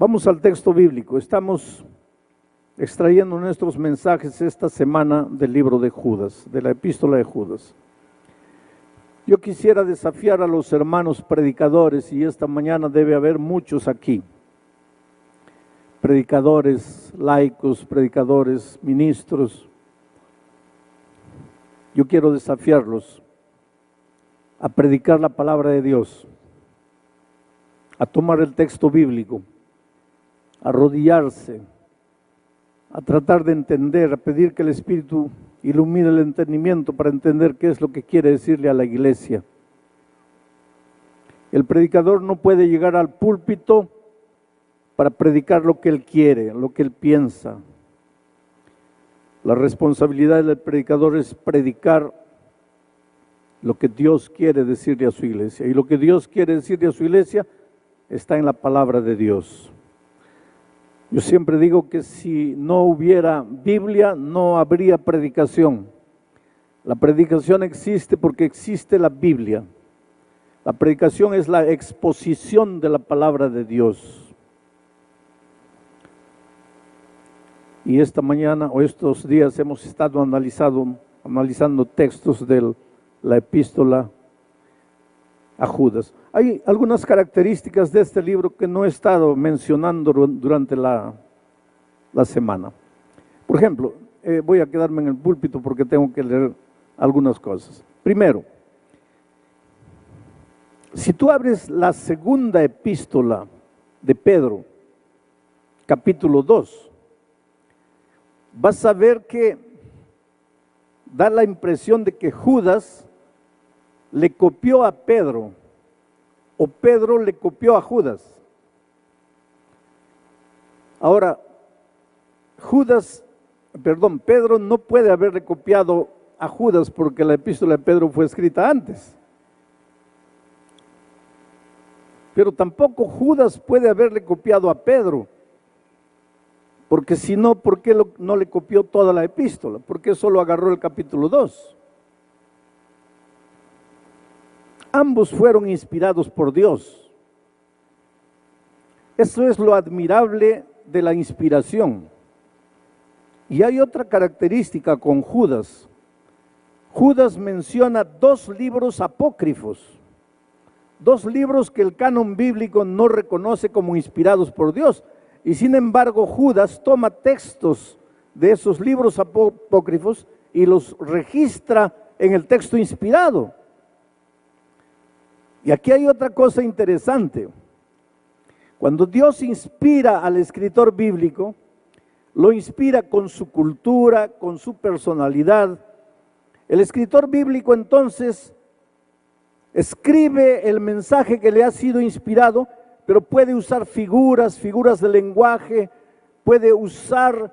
Vamos al texto bíblico. Estamos extrayendo nuestros mensajes esta semana del libro de Judas, de la epístola de Judas. Yo quisiera desafiar a los hermanos predicadores, y esta mañana debe haber muchos aquí, predicadores laicos, predicadores, ministros. Yo quiero desafiarlos a predicar la palabra de Dios, a tomar el texto bíblico, a arrodillarse, a tratar de entender, a pedir que el Espíritu ilumine el entendimiento para entender qué es lo que quiere decirle a la iglesia. El predicador no puede llegar al púlpito para predicar lo que él quiere, lo que él piensa. La responsabilidad del predicador es predicar lo que Dios quiere decirle a su iglesia. Y lo que Dios quiere decirle a su iglesia está en la palabra de Dios. Yo siempre digo que si no hubiera Biblia, no habría predicación. La predicación existe porque existe la Biblia. La predicación es la exposición de la palabra de Dios. Y esta mañana o estos días hemos estado analizando textos de la epístola a Judas. Hay algunas características de este libro que no he estado mencionando durante la semana. Por ejemplo, voy a quedarme en el púlpito porque tengo que leer algunas cosas. Primero, si tú abres la segunda epístola de Pedro, capítulo 2, vas a ver que da la impresión de que Judas le copió a Pedro, o Pedro le copió a Judas. Ahora, Pedro no puede haberle copiado a Judas porque la epístola de Pedro fue escrita antes. Pero tampoco Judas puede haberle copiado a Pedro, porque si no, ¿por qué no le copió toda la epístola? ¿Por qué solo agarró el capítulo 2? Ambos fueron inspirados por Dios. Eso es lo admirable de la inspiración. Y hay otra característica con Judas. Judas menciona 2 libros apócrifos, 2 libros que el canon bíblico no reconoce como inspirados por Dios. Y sin embargo, Judas toma textos de esos libros apócrifos y los registra en el texto inspirado. Y aquí hay otra cosa interesante. Cuando Dios inspira al escritor bíblico, lo inspira con su cultura, con su personalidad. El escritor bíblico entonces escribe el mensaje que le ha sido inspirado, pero puede usar figuras de lenguaje, puede usar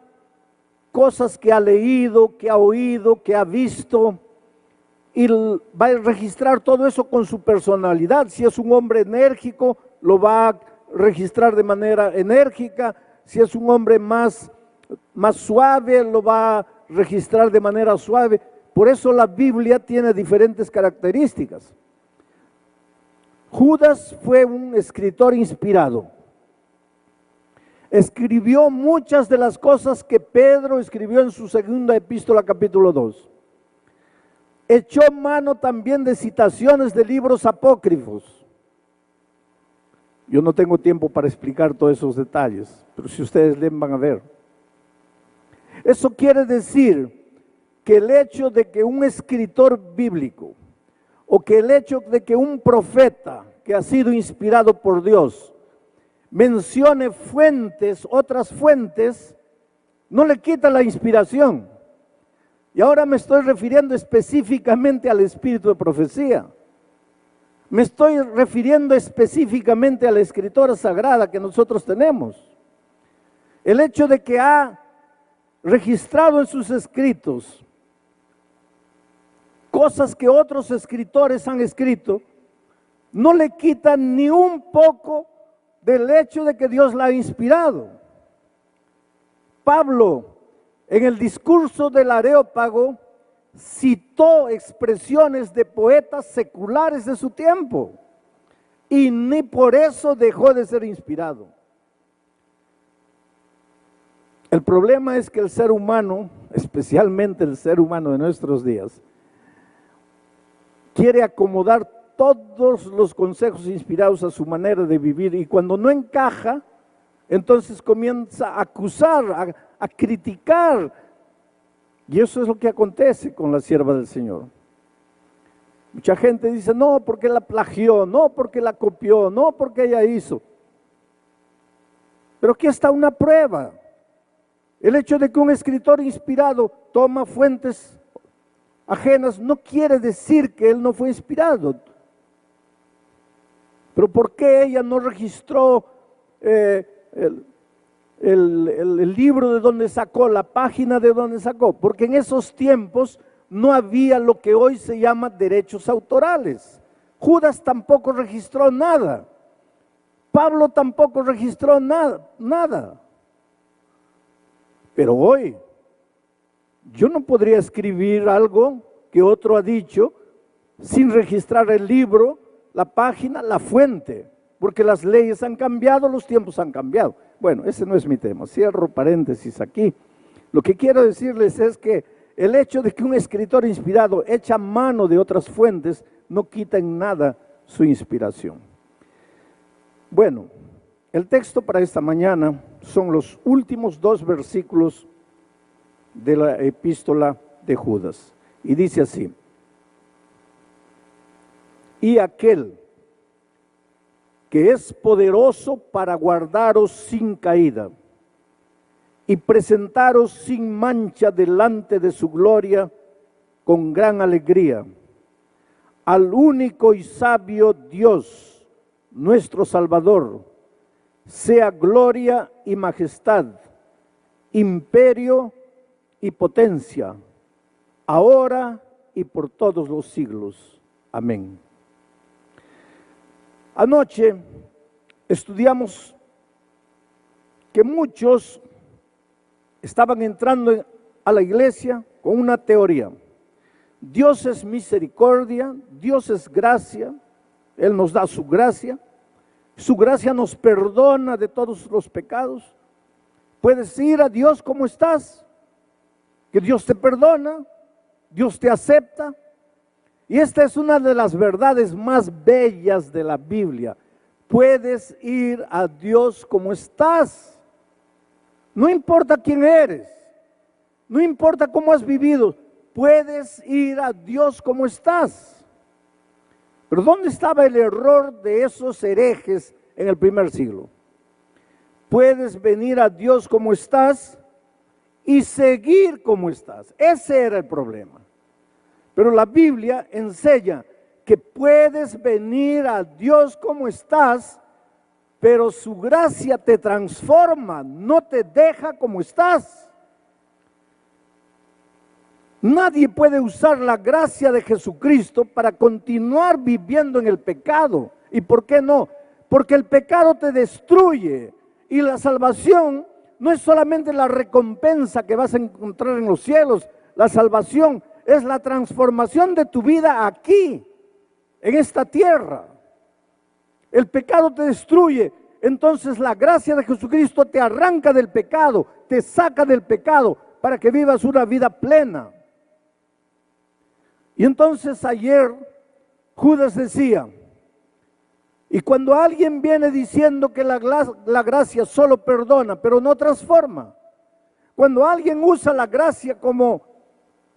cosas que ha leído, que ha oído, que ha visto, y va a registrar todo eso con su personalidad. Si es un hombre enérgico, lo va a registrar de manera enérgica. Si es un hombre más suave, lo va a registrar de manera suave. Por eso la Biblia tiene diferentes características. Judas fue un escritor inspirado. Escribió muchas de las cosas que Pedro escribió en su segunda epístola, capítulo 2. Echó mano también de citaciones de libros apócrifos. Yo no tengo tiempo para explicar todos esos detalles, pero si ustedes leen van a ver. Eso quiere decir que el hecho de que un escritor bíblico o que el hecho de que un profeta que ha sido inspirado por Dios mencione otras fuentes, no le quita la inspiración. Y ahora me estoy refiriendo específicamente al espíritu de profecía. Me estoy refiriendo específicamente a la escritura sagrada que nosotros tenemos. El hecho de que ha registrado en sus escritos cosas que otros escritores han escrito, no le quitan ni un poco del hecho de que Dios la ha inspirado. Pablo, en el discurso del Areópago, citó expresiones de poetas seculares de su tiempo y ni por eso dejó de ser inspirado. El problema es que el ser humano, especialmente el ser humano de nuestros días, quiere acomodar todos los consejos inspirados a su manera de vivir, y cuando no encaja, entonces comienza a acusar, a criticar. Y eso es lo que acontece con la sierva del Señor. Mucha gente dice, no, porque la plagió, no, porque la copió, no, porque ella hizo. Pero aquí está una prueba. El hecho de que un escritor inspirado toma fuentes ajenas no quiere decir que él no fue inspirado. Pero ¿por qué ella no registró el libro de donde sacó, la página de donde sacó? Porque en esos tiempos no había lo que hoy se llama derechos autorales. Judas tampoco registró nada. Pablo tampoco registró nada. Pero hoy, yo no podría escribir algo que otro ha dicho sin registrar el libro, la página, la fuente, porque las leyes han cambiado, los tiempos han cambiado. Bueno, ese no es mi tema, cierro paréntesis aquí. Lo que quiero decirles es que el hecho de que un escritor inspirado echa mano de otras fuentes no quita en nada su inspiración. Bueno, el texto para esta mañana son los últimos 2 versículos de la epístola de Judas. Y dice así: y aquel que es poderoso para guardaros sin caída y presentaros sin mancha delante de su gloria con gran alegría, al único y sabio Dios, nuestro Salvador, sea gloria y majestad, imperio y potencia, ahora y por todos los siglos. Amén. Anoche estudiamos que muchos estaban entrando a la iglesia con una teoría. Dios es misericordia, Dios es gracia, Él nos da su gracia nos perdona de todos los pecados. Puedes ir a Dios como estás, que Dios te perdona, Dios te acepta. Y esta es una de las verdades más bellas de la Biblia. Puedes ir a Dios como estás. No importa quién eres, no importa cómo has vivido, puedes ir a Dios como estás. Pero ¿dónde estaba el error de esos herejes en el primer siglo? Puedes venir a Dios como estás y seguir como estás. Ese era el problema. Pero la Biblia enseña que puedes venir a Dios como estás, pero su gracia te transforma, no te deja como estás. Nadie puede usar la gracia de Jesucristo para continuar viviendo en el pecado. ¿Y por qué no? Porque el pecado te destruye y la salvación no es solamente la recompensa que vas a encontrar en los cielos. La salvación es la transformación de tu vida aquí, en esta tierra. El pecado te destruye, entonces la gracia de Jesucristo te arranca del pecado, te saca del pecado para que vivas una vida plena. Y entonces ayer Judas decía, y cuando alguien viene diciendo que la gracia solo perdona, pero no transforma, cuando alguien usa la gracia como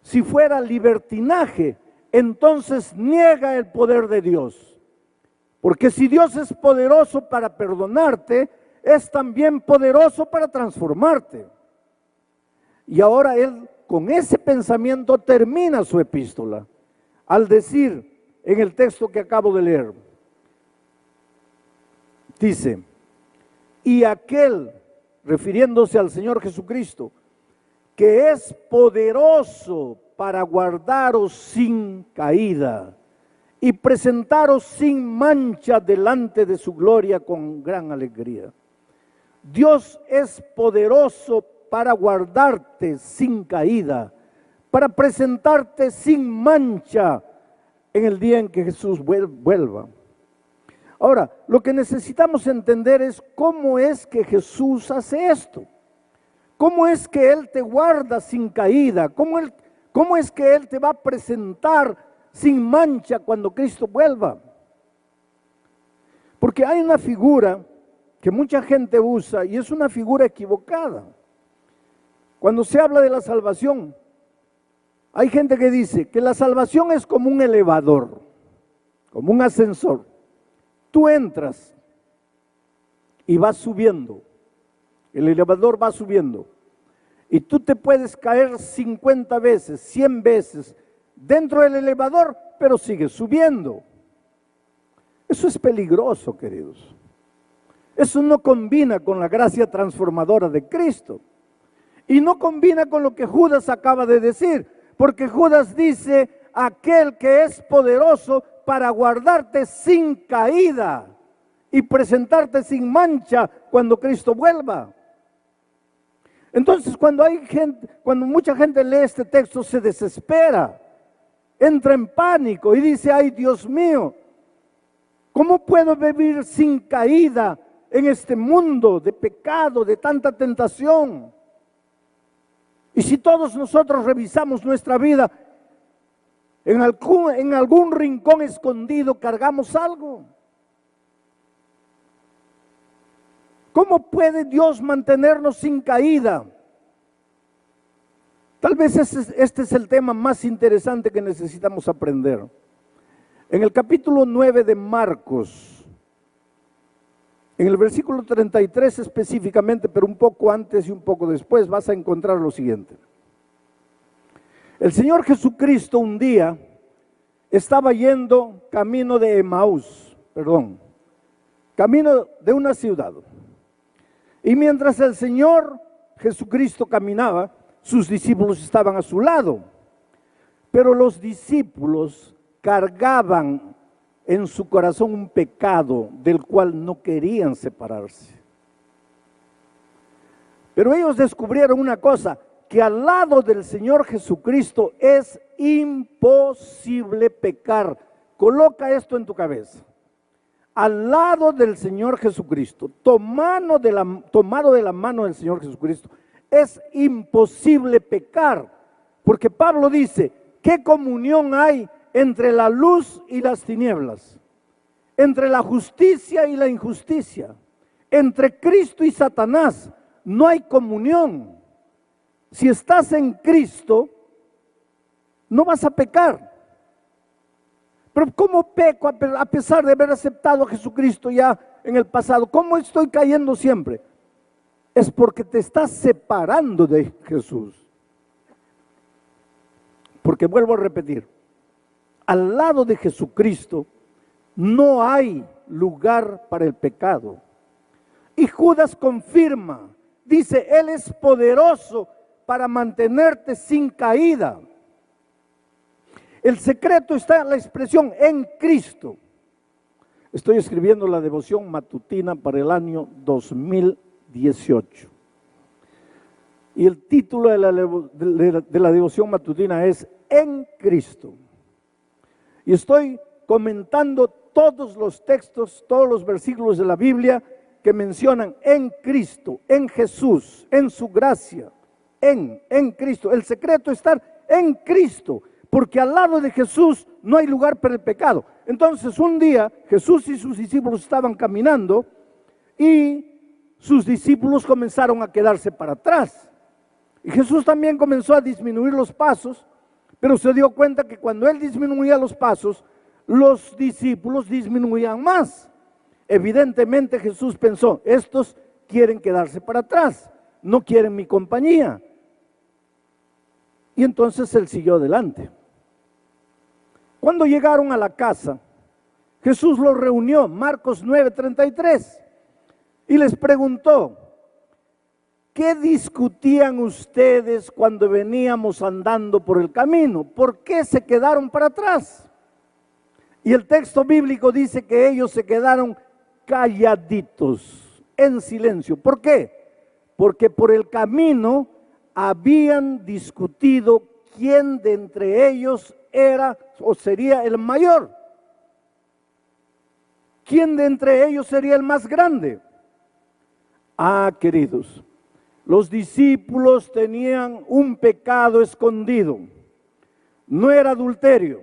si fuera libertinaje, entonces niega el poder de Dios. Porque si Dios es poderoso para perdonarte, es también poderoso para transformarte. Y ahora él con ese pensamiento termina su epístola al decir en el texto que acabo de leer, dice, y aquel, refiriéndose al Señor Jesucristo, que es poderoso para guardaros sin caída y presentaros sin mancha delante de su gloria con gran alegría. Dios es poderoso para guardarte sin caída, para presentarte sin mancha en el día en que Jesús vuelva. Ahora, lo que necesitamos entender es cómo es que Jesús hace esto. ¿Cómo es que Él te guarda sin caída? ¿Cómo es que Él te va a presentar sin mancha cuando Cristo vuelva? Porque hay una figura que mucha gente usa y es una figura equivocada. Cuando se habla de la salvación, hay gente que dice que la salvación es como un elevador, como un ascensor. Tú entras y vas subiendo, el elevador va subiendo, y tú te puedes caer 50 veces, 100 veces dentro del elevador, pero sigues subiendo. Eso es peligroso, queridos. Eso no combina con la gracia transformadora de Cristo. Y no combina con lo que Judas acaba de decir, porque Judas dice, aquel que es poderoso para guardarte sin caída y presentarte sin mancha cuando Cristo vuelva. Entonces, cuando mucha gente lee este texto, se desespera, entra en pánico y dice, ay Dios mío, ¿cómo puedo vivir sin caída en este mundo de pecado, de tanta tentación? Y si todos nosotros revisamos nuestra vida, en algún rincón escondido cargamos algo. ¿Cómo puede Dios mantenernos sin caída? Tal vez este es el tema más interesante que necesitamos aprender. En el capítulo 9 de Marcos, en el versículo 33 específicamente, pero un poco antes y un poco después, vas a encontrar lo siguiente. El Señor Jesucristo un día estaba yendo camino de Emaús, camino de una ciudad. Y mientras el Señor Jesucristo caminaba, sus discípulos estaban a su lado. Pero los discípulos cargaban en su corazón un pecado del cual no querían separarse. Pero ellos descubrieron una cosa, que al lado del Señor Jesucristo es imposible pecar. Coloca esto en tu cabeza. Al lado del Señor Jesucristo, tomado de la mano del Señor Jesucristo, es imposible pecar. Porque Pablo dice, ¿qué comunión hay entre la luz y las tinieblas? Entre la justicia y la injusticia. Entre Cristo y Satanás no hay comunión. Si estás en Cristo, no vas a pecar. Pero ¿cómo peco a pesar de haber aceptado a Jesucristo ya en el pasado? ¿Cómo estoy cayendo siempre? Es porque te estás separando de Jesús. Porque vuelvo a repetir, al lado de Jesucristo no hay lugar para el pecado. Y Judas confirma, dice, Él es poderoso para mantenerte sin caída. El secreto está en la expresión en Cristo. Estoy escribiendo la devoción matutina para el año 2018. Y el título de la devoción matutina es En Cristo. Y estoy comentando todos los textos, todos los versículos de la Biblia que mencionan en Cristo, en Jesús, en su gracia, en Cristo. El secreto está en Cristo. Porque al lado de Jesús no hay lugar para el pecado. Entonces un día Jesús y sus discípulos estaban caminando y sus discípulos comenzaron a quedarse para atrás. Y Jesús también comenzó a disminuir los pasos, pero se dio cuenta que cuando Él disminuía los pasos, los discípulos disminuían más. Evidentemente Jesús pensó, estos quieren quedarse para atrás, no quieren mi compañía. Y entonces Él siguió adelante. Cuando llegaron a la casa, Jesús los reunió, Marcos 9:33, y les preguntó, ¿qué discutían ustedes cuando veníamos andando por el camino? ¿Por qué se quedaron para atrás? Y el texto bíblico dice que ellos se quedaron calladitos, en silencio. ¿Por qué? Porque por el camino habían discutido quién de entre ellos era o sería el mayor. ¿Quién de entre ellos sería el más grande? Ah, queridos, Los discípulos tenían un pecado escondido. No era adulterio,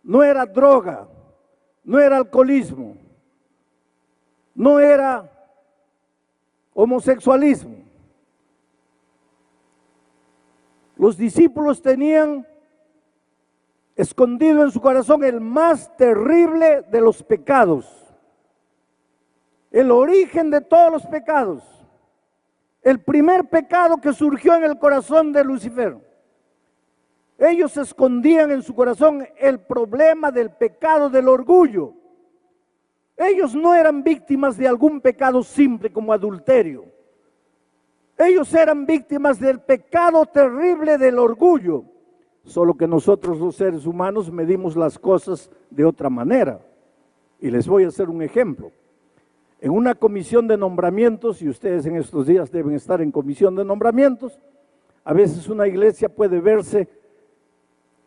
no era droga, no era alcoholismo, no era homosexualismo. Los discípulos tenían escondido en su corazón el más terrible de los pecados, el origen de todos los pecados, el primer pecado que surgió en el corazón de Lucifer. Ellos escondían en su corazón el problema del pecado del orgullo. Ellos no eran víctimas de algún pecado simple como adulterio. Ellos eran víctimas del pecado terrible del orgullo. Solo que nosotros los seres humanos medimos las cosas de otra manera. Y les voy a hacer un ejemplo. En una comisión de nombramientos, y ustedes en estos días deben estar en comisión de nombramientos, a veces una iglesia puede verse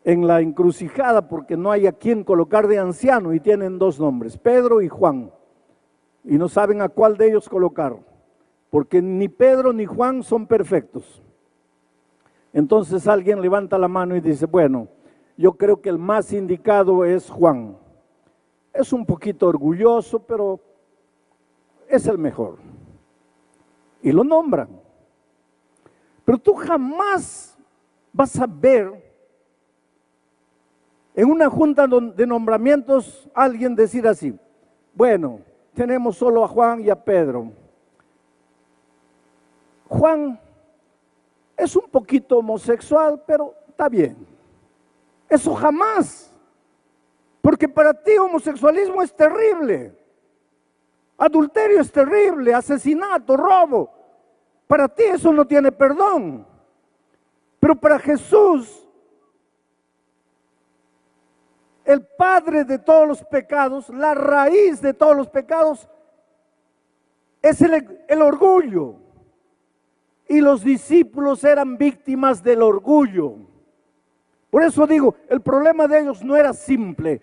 en la encrucijada porque no hay a quien colocar de anciano y tienen dos nombres, Pedro y Juan, y no saben a cuál de ellos colocar, porque ni Pedro ni Juan son perfectos. Entonces alguien levanta la mano y dice, bueno, yo creo que el más indicado es Juan. Es un poquito orgulloso, pero es el mejor. Y lo nombran. Pero tú jamás vas a ver en una junta de nombramientos alguien decir así, bueno, tenemos solo a Juan y a Pedro. Juan es un poquito homosexual, pero está bien. Eso jamás. Porque para ti homosexualismo es terrible. Adulterio es terrible, asesinato, robo. Para ti eso no tiene perdón. Pero para Jesús, el padre de todos los pecados, la raíz de todos los pecados, es el orgullo. Y los discípulos eran víctimas del orgullo. Por eso digo, el problema de ellos no era simple,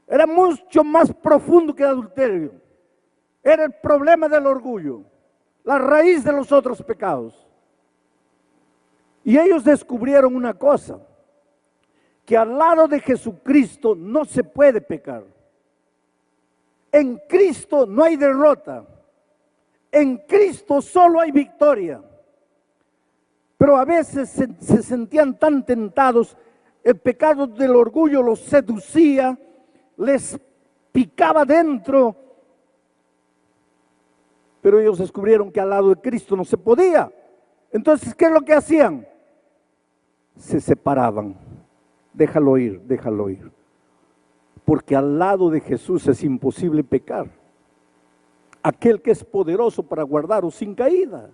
era mucho más profundo que el adulterio. Era el problema del orgullo, la raíz de los otros pecados. Y ellos descubrieron una cosa, que al lado de Jesucristo no se puede pecar. En Cristo no hay derrota. En Cristo solo hay victoria. Pero a veces se sentían tan tentados, el pecado del orgullo los seducía, les picaba dentro. Pero ellos descubrieron que al lado de Cristo no se podía. Entonces, ¿qué es lo que hacían? Se separaban. Déjalo ir, déjalo ir. Porque al lado de Jesús es imposible pecar. Aquel que es poderoso para guardaros sin caída.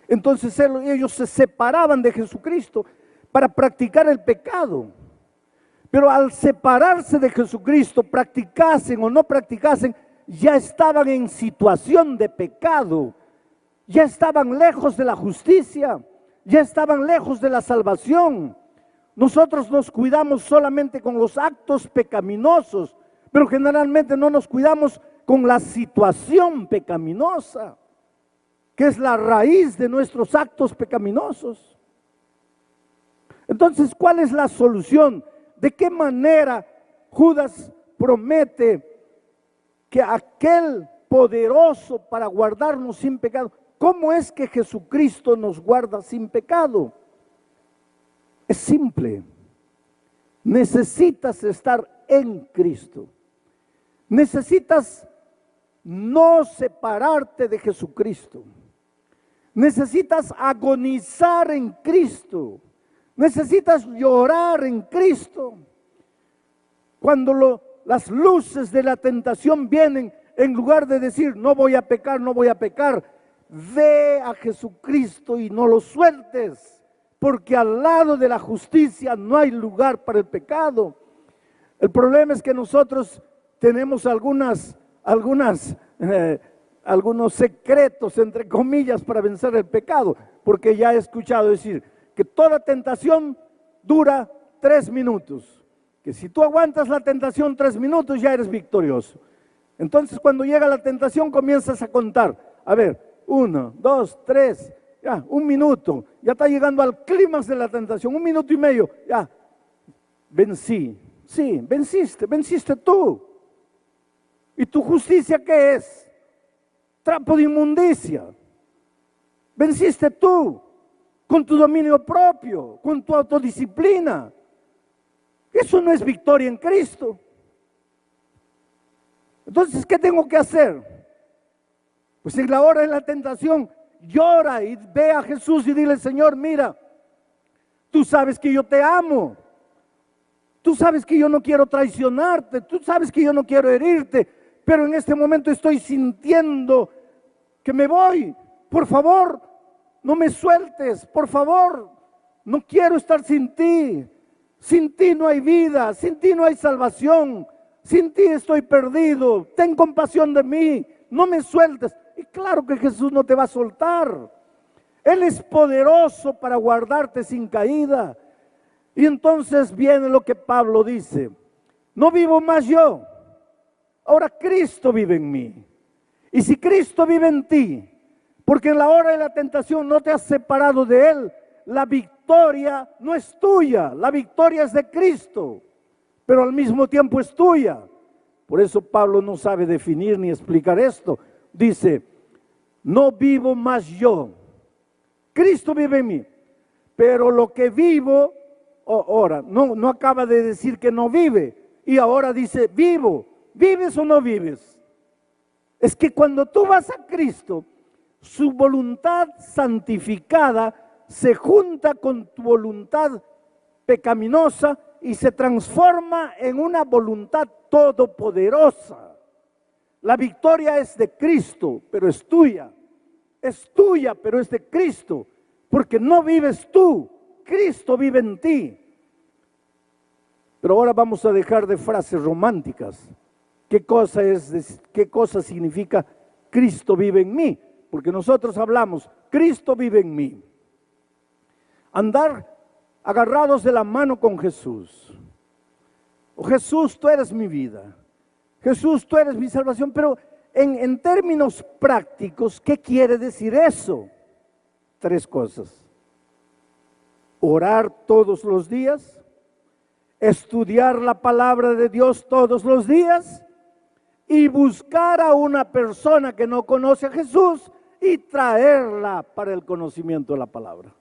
Entonces ellos se separaban de Jesucristo para practicar el pecado. Pero al separarse de Jesucristo, practicasen o no practicasen, ya estaban en situación de pecado. Ya estaban lejos de la justicia. Ya estaban lejos de la salvación. Nosotros nos cuidamos solamente con los actos pecaminosos, pero generalmente no nos cuidamos con la situación pecaminosa, que es la raíz de nuestros actos pecaminosos. Entonces, ¿cuál es la solución? ¿De qué manera Judas promete que aquel poderoso para guardarnos sin pecado? ¿Cómo es que Jesucristo nos guarda sin pecado? Es simple. Necesitas estar en Cristo. Necesitas no separarte de Jesucristo. Necesitas agonizar en Cristo. Necesitas llorar en Cristo. Cuando las luces de la tentación vienen, en lugar de decir no voy a pecar, no voy a pecar, ve a Jesucristo y no lo sueltes. Porque al lado de la justicia no hay lugar para el pecado. El problema es que nosotros tenemos algunos secretos, entre comillas, para vencer el pecado. Porque ya he escuchado decir que toda tentación dura 3 minutos. Que si tú aguantas la tentación 3 minutos ya eres victorioso. Entonces cuando llega la tentación comienzas a contar. A ver, 1, 2, 3, ya, 1 minuto. Ya está llegando al clímax de la tentación, 1 minuto y medio, ya, vencí. Sí, venciste tú. ¿Y tu justicia qué es? Trapo de inmundicia. Venciste tú, con tu dominio propio, con tu autodisciplina. Eso no es victoria en Cristo. Entonces, ¿qué tengo que hacer? Pues en la hora de la tentación, llora y ve a Jesús y dile: Señor, mira, tú sabes que yo te amo. Tú sabes que yo no quiero traicionarte, tú sabes que yo no quiero herirte, pero en este momento estoy sintiendo que me voy. Por favor, no me sueltes, por favor, no quiero estar sin ti. Sin ti no hay vida, sin ti no hay salvación, sin ti estoy perdido. Ten compasión de mí, no me sueltes. Y claro que Jesús no te va a soltar. Él es poderoso para guardarte sin caída. Y entonces viene lo que Pablo dice: no vivo más yo, ahora Cristo vive en mí. Y si Cristo vive en ti, porque en la hora de la tentación no te has separado de Él, la victoria no es tuya, la victoria es de Cristo, pero al mismo tiempo es tuya. Por eso Pablo no sabe definir ni explicar esto. Dice: no vivo más yo, Cristo vive en mí, pero lo que vivo, ahora, no acaba de decir que no vive, y ahora dice vivo. ¿Vives o no vives? Es que cuando tú vas a Cristo, su voluntad santificada se junta con tu voluntad pecaminosa y se transforma en una voluntad todopoderosa. La victoria es de Cristo, pero es tuya. Es tuya, pero es de Cristo, porque no vives tú, Cristo vive en ti. Pero ahora vamos a dejar de frases románticas. ¿Qué cosa significa Cristo vive en mí? Porque nosotros hablamos, Cristo vive en mí. Andar agarrados de la mano con Jesús. Oh, Jesús, tú eres mi vida. Jesús, tú eres mi salvación. Pero en términos prácticos, ¿qué quiere decir eso? 3 cosas. Orar todos los días, estudiar la palabra de Dios todos los días y buscar a una persona que no conoce a Jesús y traerla para el conocimiento de la palabra.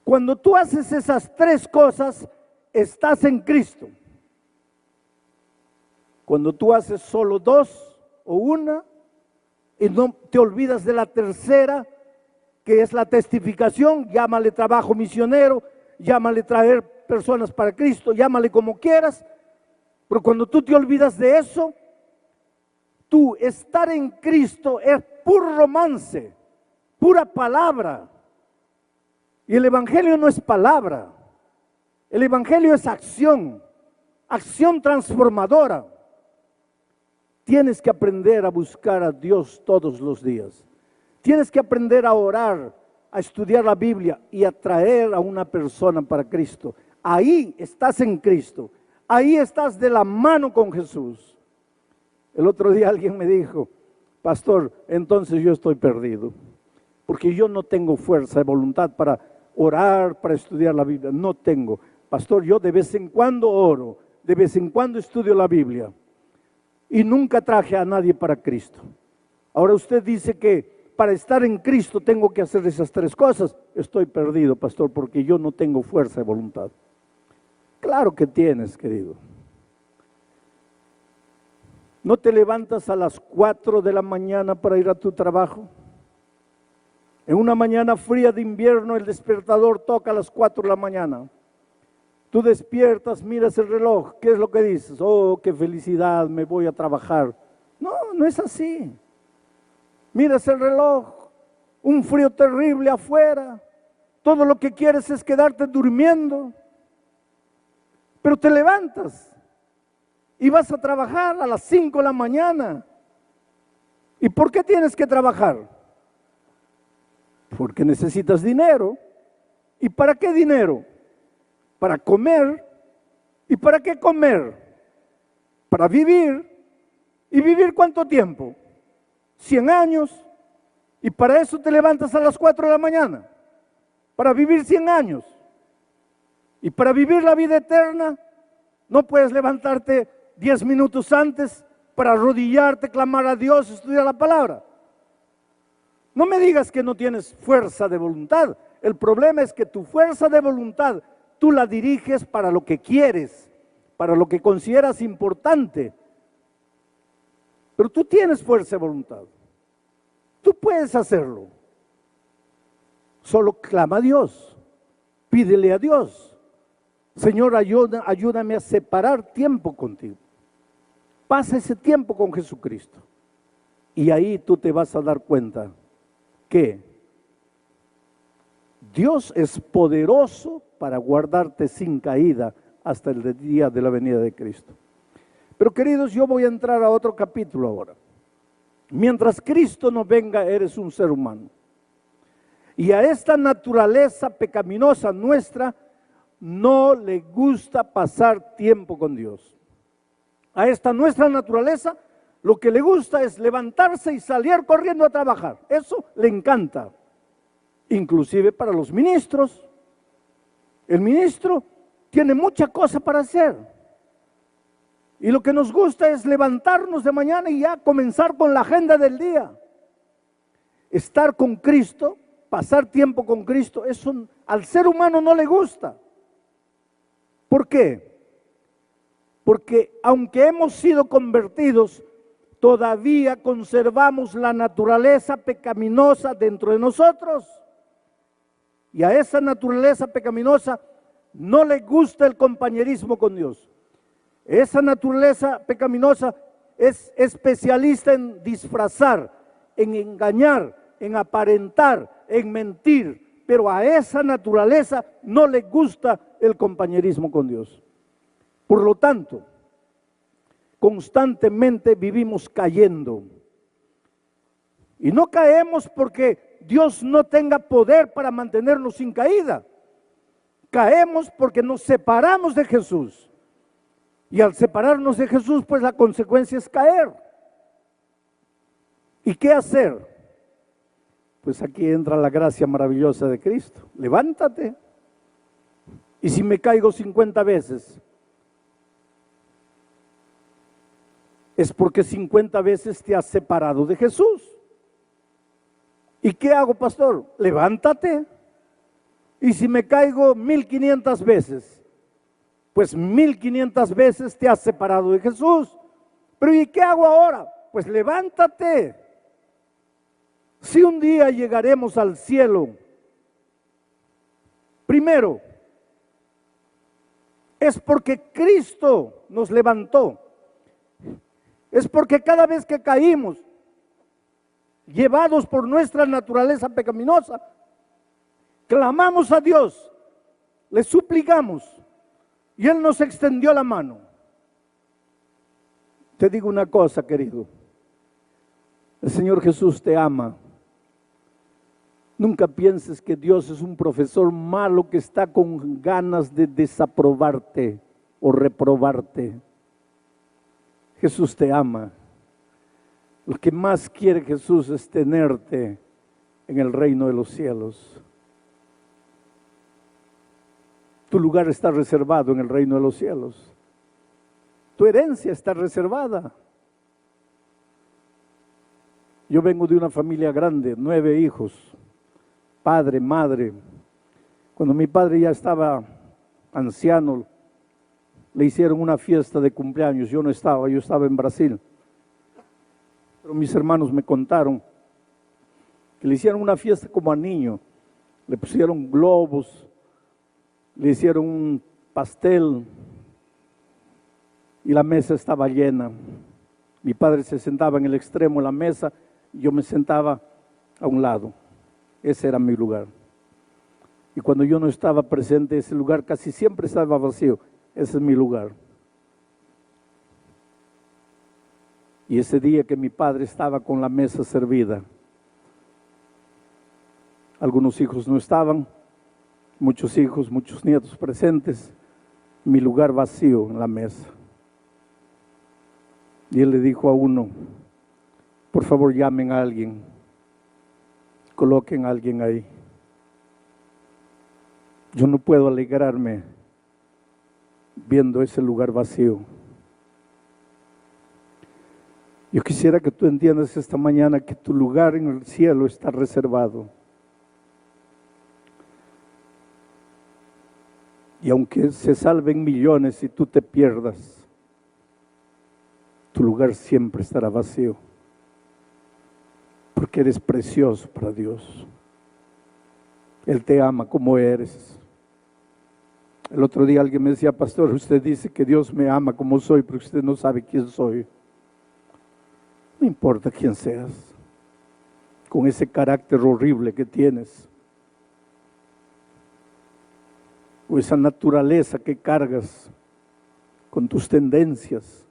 Cuando tú haces esas 3 cosas, estás en Cristo. Cuando tú haces solo 2 o 1 y no te olvidas de la tercera, que es la testificación, llámale trabajo misionero, llámale traer personas para Cristo, llámale como quieras, pero cuando tú te olvidas de eso, tú estar en Cristo es puro romance, pura palabra. Y el Evangelio no es palabra, el Evangelio es acción, acción transformadora. Tienes que aprender a buscar a Dios todos los días. Tienes que aprender a orar, a estudiar la Biblia y a traer a una persona para Cristo. Ahí estás en Cristo, ahí estás de la mano con Jesús. El otro día alguien me dijo: pastor, entonces yo estoy perdido, porque yo no tengo fuerza de voluntad para orar, para estudiar la Biblia. No tengo. Pastor, yo de vez en cuando oro, de vez en cuando estudio la Biblia y nunca traje a nadie para Cristo. Ahora usted dice que para estar en Cristo tengo que hacer esas 3 cosas. Estoy perdido, pastor, porque yo no tengo fuerza de voluntad. Claro que tienes, querido. ¿No te levantas a las 4 de la mañana para ir a tu trabajo? En una mañana fría de invierno el despertador toca a las 4 de la mañana. Tú despiertas, miras el reloj. ¿Qué es lo que dices? Oh, qué felicidad, me voy a trabajar. No, no es así. Miras el reloj, un frío terrible afuera. Todo lo que quieres es quedarte durmiendo. Pero te levantas y vas a trabajar a las 5 de la mañana. ¿Y por qué tienes que trabajar? Porque necesitas dinero. ¿Y para qué dinero? Para comer. ¿Y para qué comer? Para vivir. ¿Y vivir cuánto tiempo? 100 años. Y para eso te levantas a las 4 de la mañana, para vivir 100 años. Y para vivir la vida eterna, no puedes levantarte 10 minutos antes para arrodillarte, clamar a Dios, estudiar la palabra. No me digas que no tienes fuerza de voluntad. El problema es que tu fuerza de voluntad tú la diriges para lo que quieres, para lo que consideras importante. Pero tú tienes fuerza de voluntad. Tú puedes hacerlo. Solo clama a Dios. Pídele a Dios. Señor, ayúdame a separar tiempo contigo. Pasa ese tiempo con Jesucristo. Y ahí tú te vas a dar cuenta que Dios es poderoso para guardarte sin caída hasta el día de la venida de Cristo. Pero queridos, yo voy a entrar a otro capítulo ahora. Mientras Cristo no venga, eres un ser humano. Y a esta naturaleza pecaminosa nuestra no le gusta pasar tiempo con Dios. A esta nuestra naturaleza lo que le gusta es levantarse y salir corriendo a trabajar. Eso le encanta. Inclusive para los ministros. El ministro tiene mucha cosa para hacer. Y lo que nos gusta es levantarnos de mañana y ya comenzar con la agenda del día. Estar con Cristo, pasar tiempo con Cristo, eso al ser humano no le gusta. ¿Por qué? Porque aunque hemos sido convertidos, todavía conservamos la naturaleza pecaminosa dentro de nosotros. Y a esa naturaleza pecaminosa no le gusta el compañerismo con Dios. Esa naturaleza pecaminosa es especialista en disfrazar, en engañar, en aparentar, en mentir. Pero a esa naturaleza no le gusta el compañerismo con Dios. Por lo tanto, constantemente vivimos cayendo. Y no caemos porque Dios no tenga poder para mantenernos sin caída. Caemos porque nos separamos de Jesús. Y al separarnos de Jesús, pues la consecuencia es caer. ¿Y qué hacer? Pues aquí entra la gracia maravillosa de Cristo. Levántate. Y si me caigo 50 veces, es porque 50 veces te has separado de Jesús. ¿Y qué hago, pastor? Levántate. Y si me caigo 1500 veces, pues 1500 veces te has separado de Jesús. Pero ¿y qué hago ahora? Pues levántate. Si un día llegaremos al cielo, primero, es porque Cristo nos levantó. Es porque cada vez que caímos, llevados por nuestra naturaleza pecaminosa, clamamos a Dios, le suplicamos y Él nos extendió la mano. Te digo una cosa, querido, el Señor Jesús te ama. Nunca pienses que Dios es un profesor malo que está con ganas de desaprobarte o reprobarte. Jesús te ama. Lo que más quiere Jesús es tenerte en el reino de los cielos. Tu lugar está reservado en el reino de los cielos. Tu herencia está reservada. Yo vengo de una familia grande, 9 hijos, padre, madre. Cuando mi padre ya estaba anciano, le hicieron una fiesta de cumpleaños. Yo no estaba, yo estaba en Brasil. Pero mis hermanos me contaron que le hicieron una fiesta como a niño. Le pusieron globos, le hicieron un pastel y la mesa estaba llena. Mi padre se sentaba en el extremo de la mesa y yo me sentaba a un lado. Ese era mi lugar. Y cuando yo no estaba presente, ese lugar casi siempre estaba vacío. Ese es mi lugar. Y ese día que mi padre estaba con la mesa servida, algunos hijos no estaban, muchos hijos, muchos nietos presentes, mi lugar vacío en la mesa. Y él le dijo a uno, por favor llamen a alguien. coloquen a alguien ahí. Yo no puedo alegrarme viendo ese lugar vacío. Yo quisiera que tú entiendas esta mañana que tu lugar en el cielo está reservado. Y aunque se salven millones y tú te pierdas, tu lugar siempre estará vacío. Porque eres precioso para Dios. Él te ama como eres. El otro día alguien me decía, pastor, usted dice que Dios me ama como soy, pero usted no sabe quién soy. No importa quién seas, con ese carácter horrible que tienes, o esa naturaleza que cargas con tus tendencias,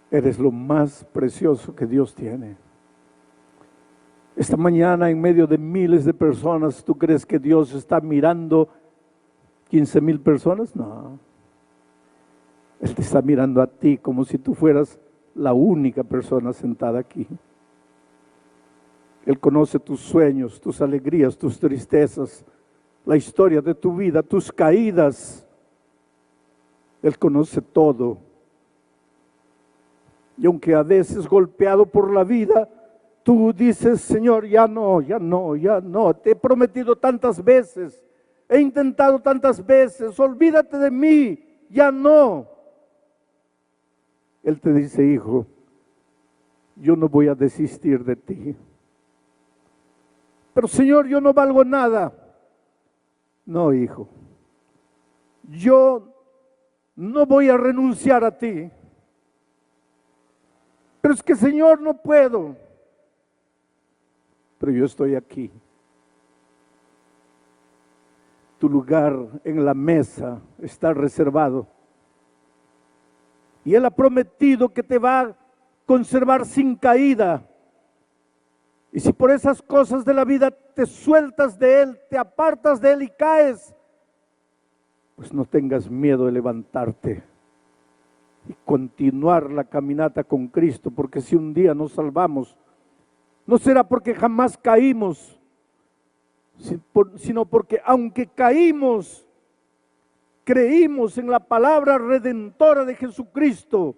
eres lo más precioso que Dios tiene. Esta mañana, en medio de miles de personas, ¿tú crees que Dios está mirando 15,000 personas? No. Él te está mirando a ti como si tú fueras la única persona sentada aquí. Él conoce tus sueños, tus alegrías, tus tristezas, la historia de tu vida, tus caídas. Él conoce todo. Y aunque a veces golpeado por la vida, tú dices, Señor, ya no, te he prometido tantas veces, he intentado tantas veces, olvídate de mí, ya no. Él te dice, hijo, yo no voy a desistir de ti. Pero Señor, yo no valgo nada. No, hijo, yo no voy a renunciar a ti. Pero es que Señor, no puedo. Pero yo estoy aquí. Tu lugar en la mesa está reservado. Y Él ha prometido que te va a conservar sin caída. Y si por esas cosas de la vida te sueltas de Él, te apartas de Él y caes, pues no tengas miedo de levantarte y continuar la caminata con Cristo, porque si un día nos salvamos, no será porque jamás caímos, sino porque aunque caímos, creímos en la palabra redentora de Jesucristo,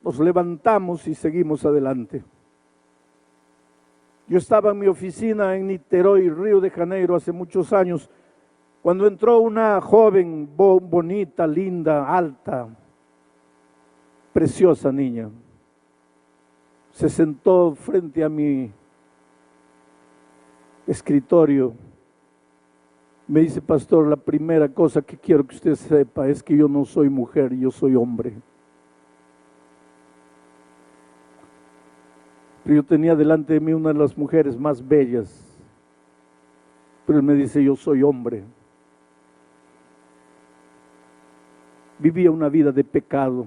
nos levantamos y seguimos adelante. Yo estaba en mi oficina en Niterói, Río de Janeiro, hace muchos años, cuando entró una joven bonita, linda, alta, preciosa niña. Se sentó frente a mi escritorio. Me dice, pastor, la primera cosa que quiero que usted sepa es que yo no soy mujer, yo soy hombre. Pero yo tenía delante de mí una de las mujeres más bellas. Pero él me dice, yo soy hombre. Vivía una vida de pecado.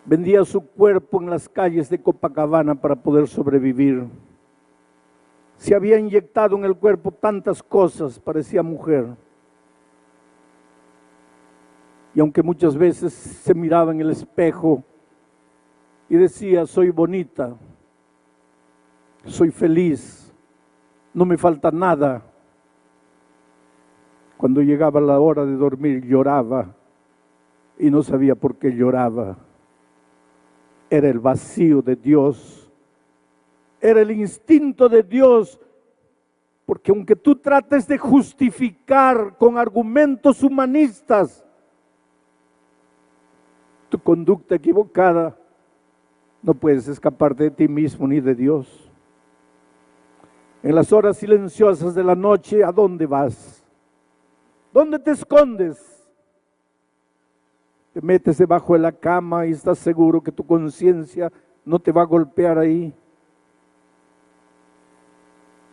Vendía su cuerpo en las calles de Copacabana para poder sobrevivir. Se había inyectado en el cuerpo tantas cosas, parecía mujer. Y aunque muchas veces se miraba en el espejo y decía, soy bonita, soy feliz, no me falta nada. Cuando llegaba la hora de dormir lloraba y no sabía por qué lloraba. Era el vacío de Dios, era el instinto de Dios, porque aunque tú trates de justificar con argumentos humanistas tu conducta equivocada, no puedes escaparte de ti mismo ni de Dios. En las horas silenciosas de la noche, ¿a dónde vas? ¿Dónde te escondes? Te metes debajo de la cama y estás seguro que tu conciencia no te va a golpear ahí.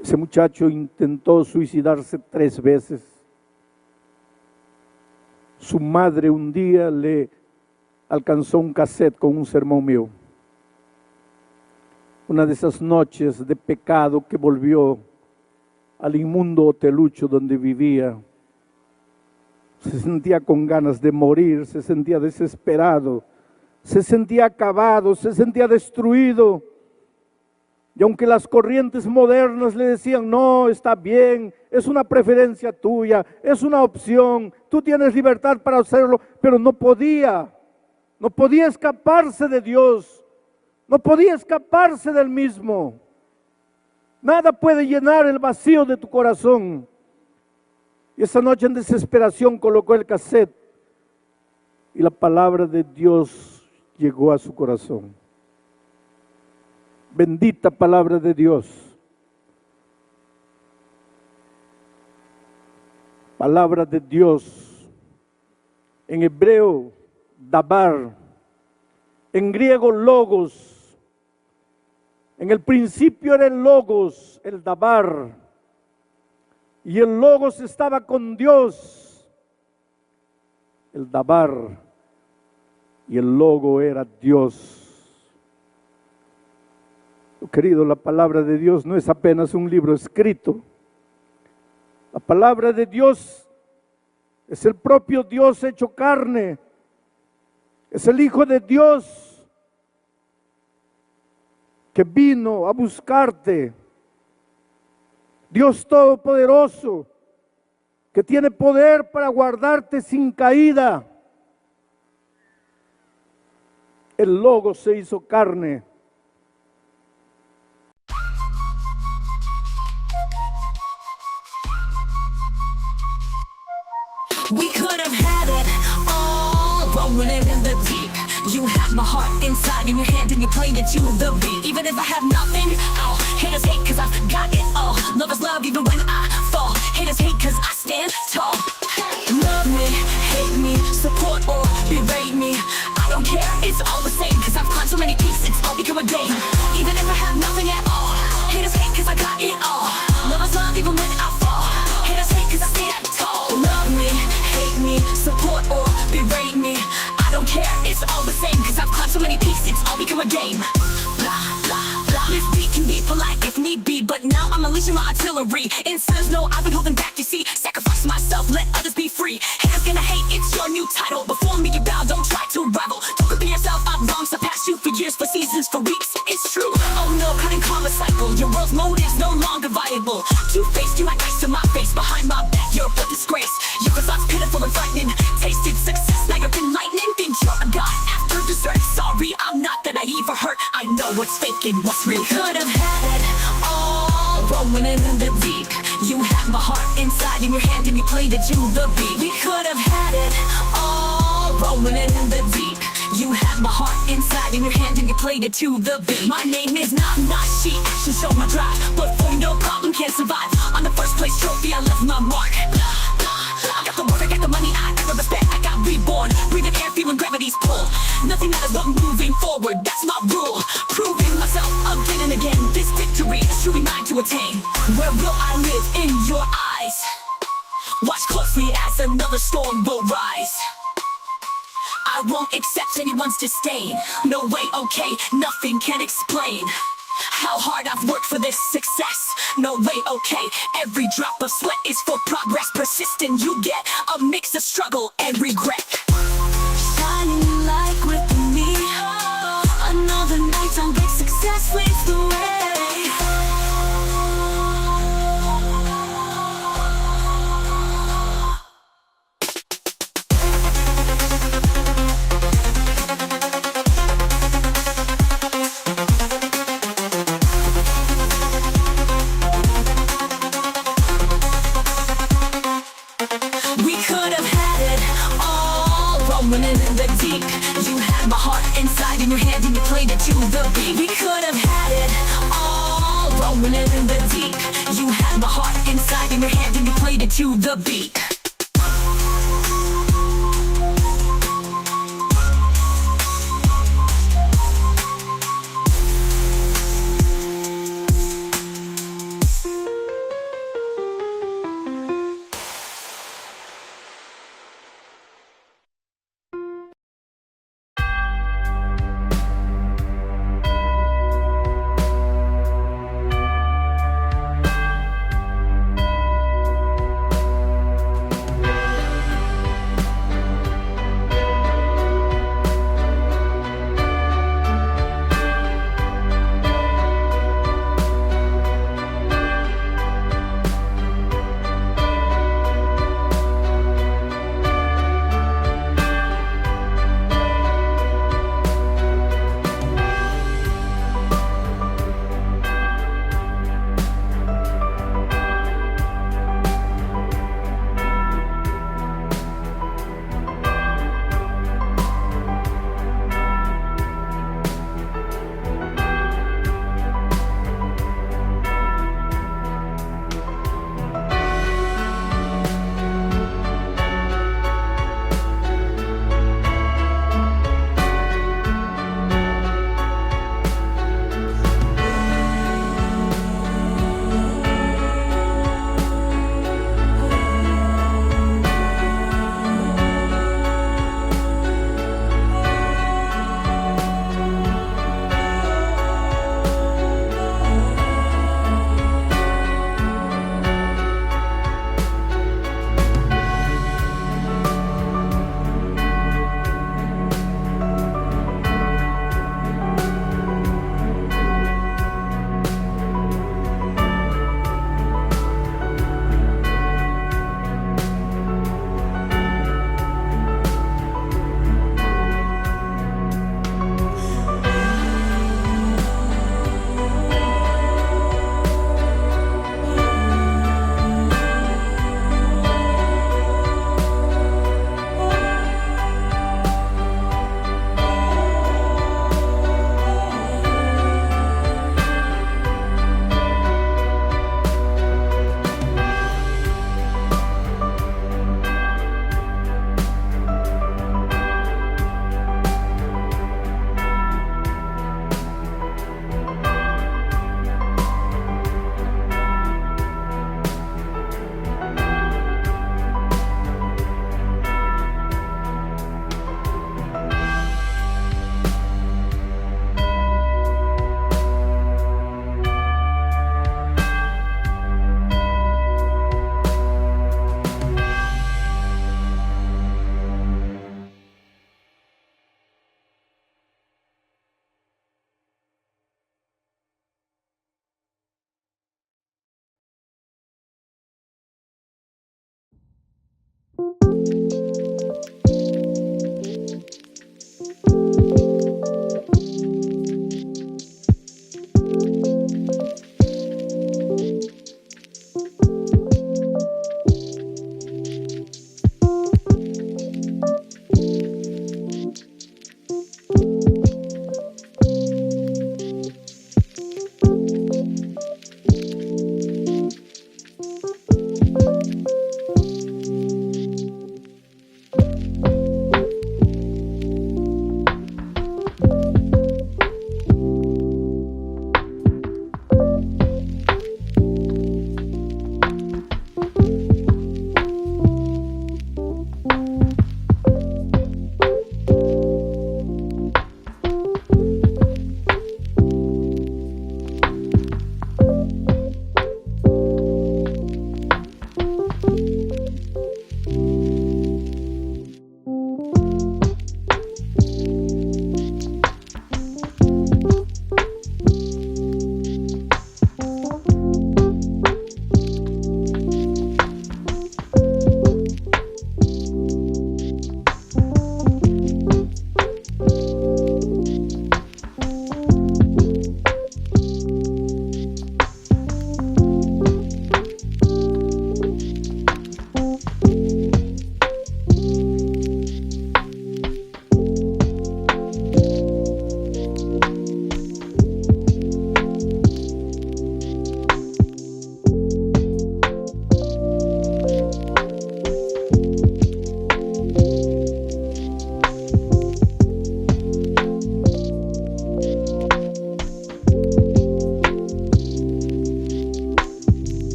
Ese muchacho intentó suicidarse 3 veces. Su madre un día le alcanzó un cassette con un sermón mío. Una de esas noches de pecado que volvió al inmundo hotelucho donde vivía. Se sentía con ganas de morir, se sentía desesperado, se sentía acabado, se sentía destruido. Y aunque las corrientes modernas le decían, no, está bien, es una preferencia tuya, es una opción, tú tienes libertad para hacerlo, pero no podía escaparse de Dios, no podía escaparse del mismo. Nada puede llenar el vacío de tu corazón. Y esa noche en desesperación colocó el cassette y la palabra de Dios llegó a su corazón. Bendita palabra de Dios. Palabra de Dios. En hebreo, dabar. En griego, logos. En el principio era el logos, el dabar. Y el logos estaba con Dios. El dabar. Y el logo era Dios. Querido, la palabra de Dios no es apenas un libro escrito. La palabra de Dios es el propio Dios hecho carne. Es el Hijo de Dios que vino a buscarte. Dios Todopoderoso que tiene poder para guardarte sin caída. El Logo se hizo carne. We could have had it all, rolling it in the deep. You have my heart inside in your hand and you played it to the beat. Even if I have nothing, oh, haters hate cause I've got it all. Lovers love even when I fall. Haters hate cause I stand tall. Love me, hate me, support or berate me. I don't care, it's all the same cause I've climbed so many peaks, it's all become a game. Even if I have nothing at all, haters hate cause I got it all. Lovers love even when I fall. Haters hate cause I stand tall. Love me, hate me, support or berate me. I don't care, it's all the same cause I've climbed so many peaks, it's all become a game. Blah, blah, blah. This beat can be polite if need be, but now I'm unleashing my artillery. It says no, I've been holding back, you see. Sacrifice myself, let others be free. Haters gonna hate, it's your new title. Before me you bow, don't try to rival. Don't compare yourself, I'm wrong, surpass you for years, for seasons, for weeks. It's true, oh no, cutting karma cycle. Your world's mode is no longer viable. Two-faced, you act nice to my face. Behind my back, you're a disgrace. Your thoughts pitiful and frightening. Tasted success, now you're enlightening. Think you're a god after dessert. Sorry, I'm not that naive or hurt. I know what's fake and what's real. Could have had it all, rolling it in the deep. You had my heart inside in your hand and you played it to the beat. We could have had it all, rolling it in the deep. You had my heart inside in your hand and you played it to the beat. My name is not she, actions show my drive. But for no problem can't survive. On the first place trophy I left my mark. I got the work, I got the money, I got the respect, I got reborn. Breathing air, feeling gravity's pull. Nothing matters but moving forward, that's my rule. Proving myself again and again. This victory is truly mine to attain. Where will I live? In your eyes. Watch closely as another storm will rise. I won't accept anyone's disdain. No way, okay, nothing can explain how hard I've worked for this success. No way, okay, every drop of sweat is for progress. Persistent, you get a mix of struggle and regret. Shining like with me, another night on big success leads the way. We could have had it all, rolling it in the deep. You had my heart inside in your hand and you played it to the beat. We could have had it all, rolling it in the deep. You had my heart inside in your hand and you played it to the beat.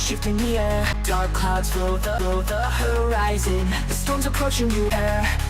shift in the air. Dark clouds fill the horizon. The storm's approaching you. Air